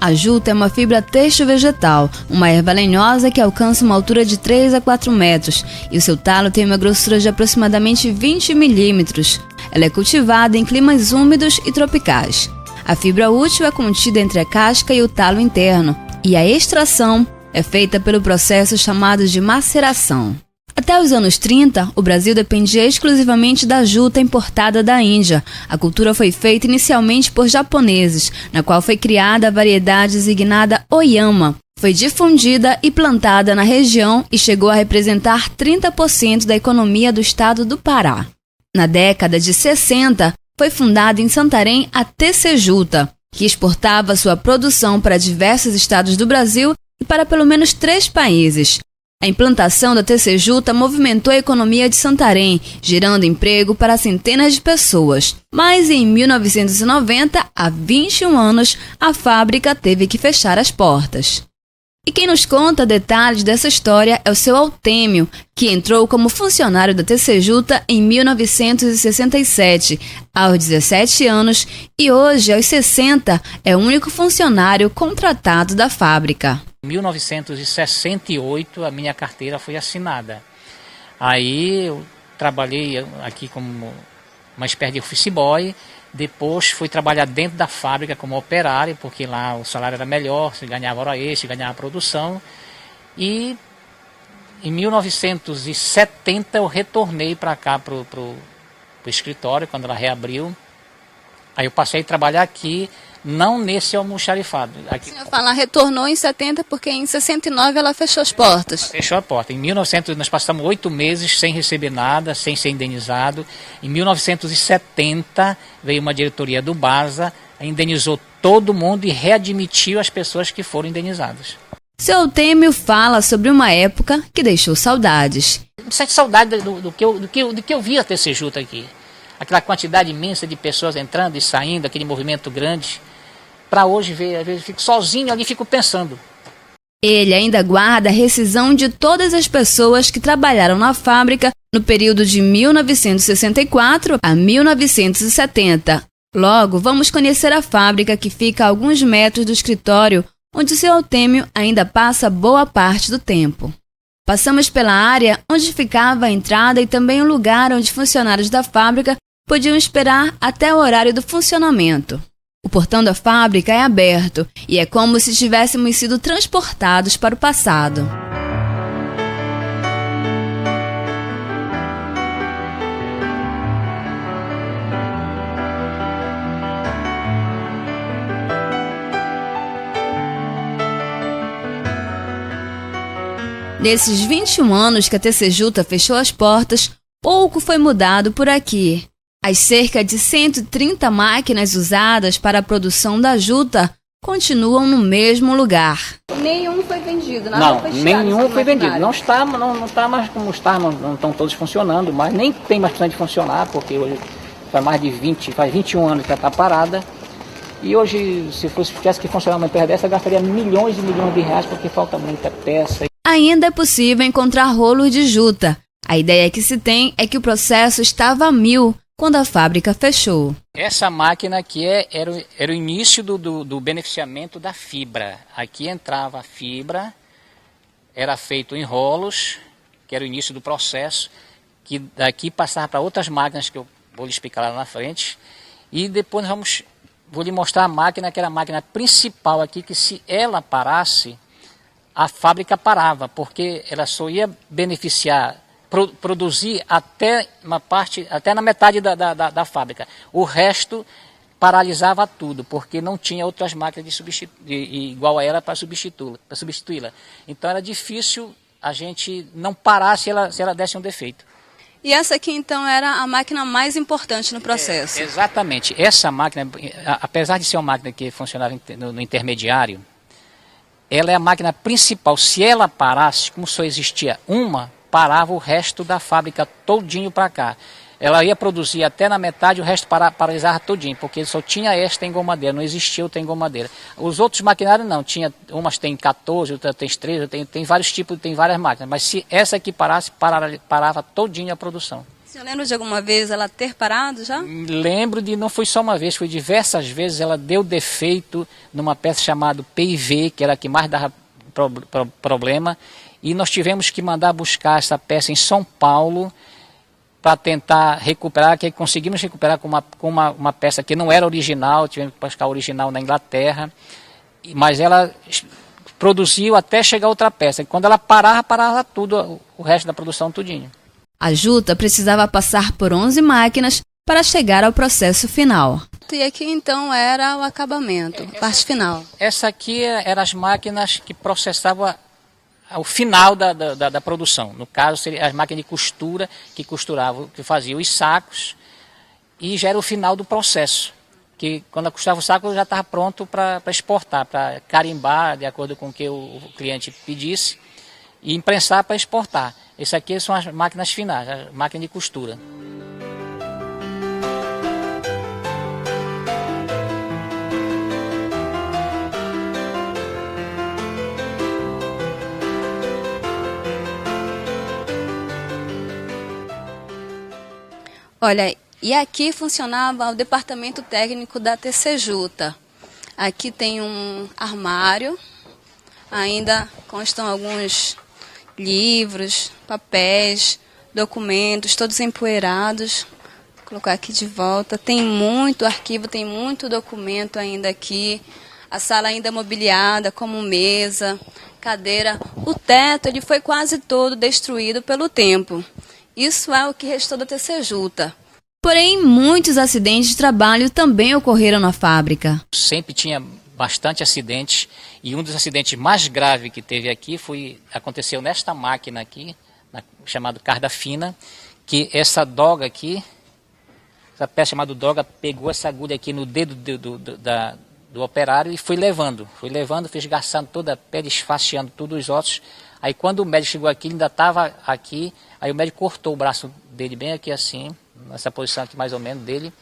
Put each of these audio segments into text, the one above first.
A juta é uma fibra têxtil-vegetal, uma erva lenhosa que alcança uma altura de 3 a 4 metros e o seu talo tem uma grossura de aproximadamente 20 milímetros. Ela é cultivada em climas úmidos e tropicais. A fibra útil é contida entre a casca e o talo interno e a extração é feita pelo processo chamado de maceração. Até os anos 30, o Brasil dependia exclusivamente da juta importada da Índia. A cultura foi feita inicialmente por japoneses, na qual foi criada a variedade designada Oyama. Foi difundida e plantada na região e chegou a representar 30% da economia do estado do Pará. Na década de 60, foi fundada em Santarém a TC Juta, que exportava sua produção para diversos estados do Brasil e para pelo menos 3 países. A implantação da TC Juta movimentou a economia de Santarém, gerando emprego para centenas de pessoas. Mas em 1990, há 21 anos, a fábrica teve que fechar as portas. E quem nos conta detalhes dessa história é o seu Altêmio, que entrou como funcionário da TC Juta em 1967, aos 17 anos, e hoje, aos 60, é o único funcionário contratado da fábrica. Em 1968 a minha carteira foi assinada. Aí eu trabalhei aqui como uma espécie de office boy, depois fui trabalhar dentro da fábrica como operário, porque lá o salário era melhor, se ganhava hora extra, ganhava produção. E em 1970 eu retornei para cá, para o escritório, quando ela reabriu. Aí eu passei a trabalhar aqui, não nesse almoxarifado. Aqui... O senhor fala, retornou em 70 porque em 69 ela fechou as portas. Fechou a porta. Em 1900 nós passamos 8 meses sem receber nada, sem ser indenizado. Em 1970 veio uma diretoria do BASA, indenizou todo mundo e readmitiu as pessoas que foram indenizadas. Seu Altêmio fala sobre uma época que deixou saudades. Sente saudade do que eu vi a TC Juta aqui. Aquela quantidade imensa de pessoas entrando e saindo, aquele movimento grande. Para hoje ver, às vezes eu fico sozinho ali e fico pensando. Ele ainda guarda a rescisão de todas as pessoas que trabalharam na fábrica no período de 1964 a 1970. Logo, vamos conhecer a fábrica que fica a alguns metros do escritório, onde o seu Altêmio ainda passa boa parte do tempo. Passamos pela área onde ficava a entrada e também o lugar onde funcionários da fábrica podiam esperar até o horário do funcionamento. O portão da fábrica é aberto e é como se tivéssemos sido transportados para o passado. Nesses 21 anos que a TC Juta fechou as portas, pouco foi mudado por aqui. As cerca de 130 máquinas usadas para a produção da juta continuam no mesmo lugar. Nenhum foi vendido, não, nenhum foi vendido. Não está mais como está, não estão todos funcionando, mas nem tem mais chance de funcionar, porque hoje faz 21 anos que ela está parada. E hoje, se tivesse que funcionar uma empresa dessa, eu gastaria milhões e milhões de reais, porque falta muita peça. Ainda é possível encontrar rolos de juta. A ideia que se tem é que o processo estava a 1000 quando a fábrica fechou. Essa máquina aqui era o início do beneficiamento da fibra. Aqui entrava a fibra, era feito em rolos, que era o início do processo, que daqui passava para outras máquinas que eu vou lhe explicar lá na frente. E depois vou lhe mostrar a máquina, que era a máquina principal aqui, que se ela parasse, a fábrica parava, porque ela só ia beneficiar, produzir até na metade da fábrica. O resto paralisava tudo, porque não tinha outras máquinas igual a ela para substituí-la. Então era difícil a gente não parar se ela desse um defeito. E essa aqui então era a máquina mais importante no processo? Exatamente. Essa máquina, apesar de ser uma máquina que funcionava no intermediário, ela é a máquina principal. Se ela parasse, como só existia uma, parava o resto da fábrica todinho para cá. Ela ia produzir até na metade, o resto paralisava todinho, porque só tinha esta engomadeira, não existia outra engomadeira. Os outros maquinários não, umas tem 14, outras tem 13, tem vários tipos, tem várias máquinas, mas se essa aqui parasse, parava todinho a produção. O senhor lembra de alguma vez ela ter parado já? Lembro de, não foi só uma vez, foi diversas vezes. Ela deu defeito numa peça chamada PIV, que era a que mais dava problema, e nós tivemos que mandar buscar essa peça em São Paulo para tentar recuperar, que conseguimos recuperar com uma peça que não era original, tivemos que buscar original na Inglaterra, mas ela produziu até chegar outra peça. E quando ela parava tudo, o resto da produção tudinho. A juta precisava passar por 11 máquinas para chegar ao processo final. E aqui então era o acabamento, a parte final. Essa aqui eram as máquinas que processavam o final da produção. No caso, seriam as máquinas de costura que costuravam, que faziam os sacos, e já era o final do processo. Que quando eu costurava o saco já estava pronto para exportar, para carimbar de acordo com o que o cliente pedisse e imprensar para exportar. Esse aqui são as máquinas finais, a máquina de costura. Olha, e aqui funcionava o departamento técnico da TC Juta. Aqui tem um armário, ainda constam alguns livros, papéis, documentos, todos empoeirados. Vou colocar aqui de volta. Tem muito arquivo, tem muito documento ainda aqui. A sala ainda mobiliada, como mesa, cadeira. O teto ele foi quase todo destruído pelo tempo. Isso é o que restou da TC Juta. Porém, muitos acidentes de trabalho também ocorreram na fábrica. Sempre tinha bastante acidentes, e um dos acidentes mais graves que teve aqui aconteceu nesta máquina aqui, chamada carda fina, que essa doga aqui, essa peça chamada doga, pegou essa agulha aqui no dedo do operário e foi levando, fez esgarçando toda a pele, esfaceando todos os ossos. Aí quando o médico chegou aqui, ele ainda estava aqui, aí o médico cortou o braço dele bem aqui assim, nessa posição aqui mais ou menos dele,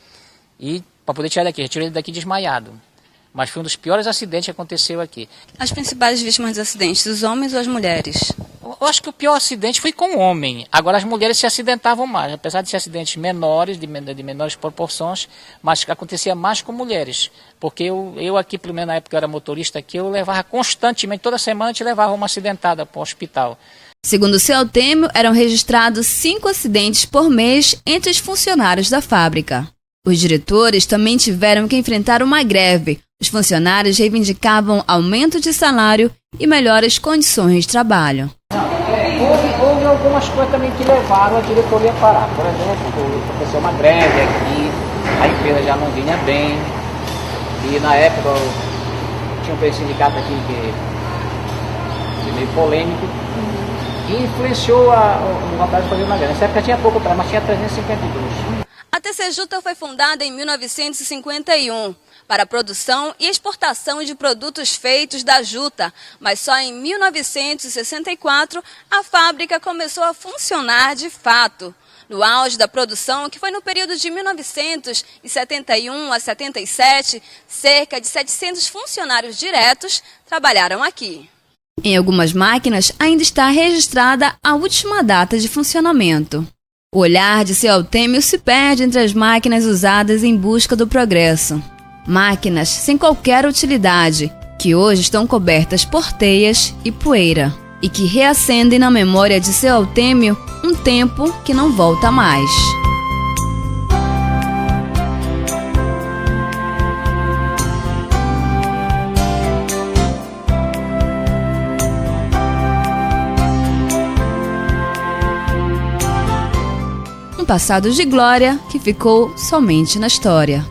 e para poder tirar ele daqui, retirou ele daqui desmaiado. Mas foi um dos piores acidentes que aconteceu aqui. As principais vítimas dos acidentes, os homens ou as mulheres? Eu acho que o pior acidente foi com o homem. Agora as mulheres se acidentavam mais, apesar de ser acidentes menores, de menores proporções, mas acontecia mais com mulheres. Porque eu aqui, pelo menos na época que eu era motorista aqui, eu levava constantemente, toda semana eu levava uma acidentada para o hospital. Segundo o seu Temer, eram registrados 5 acidentes por mês entre os funcionários da fábrica. Os diretores também tiveram que enfrentar uma greve. Os funcionários reivindicavam aumento de salário e melhores condições de trabalho. Houve algumas coisas também que levaram a diretoria a parar. Por exemplo, aconteceu uma greve aqui, a empresa já não vinha bem, e na época tinha um sindicato aqui que meio polêmico, e influenciou a vontade de fazer uma greve. Nessa época tinha pouco atrás, mas tinha 352. A TC Juta foi fundada em 1951 para a produção e exportação de produtos feitos da juta, mas só em 1964 a fábrica começou a funcionar de fato. No auge da produção, que foi no período de 1971 a 77, cerca de 700 funcionários diretos trabalharam aqui. Em algumas máquinas ainda está registrada a última data de funcionamento. O olhar de seu Temer se perde entre as máquinas usadas em busca do progresso. Máquinas sem qualquer utilidade, que hoje estão cobertas por teias e poeira, e que reacendem na memória de seu Temer um tempo que não volta mais. Um passado de glória que ficou somente na história.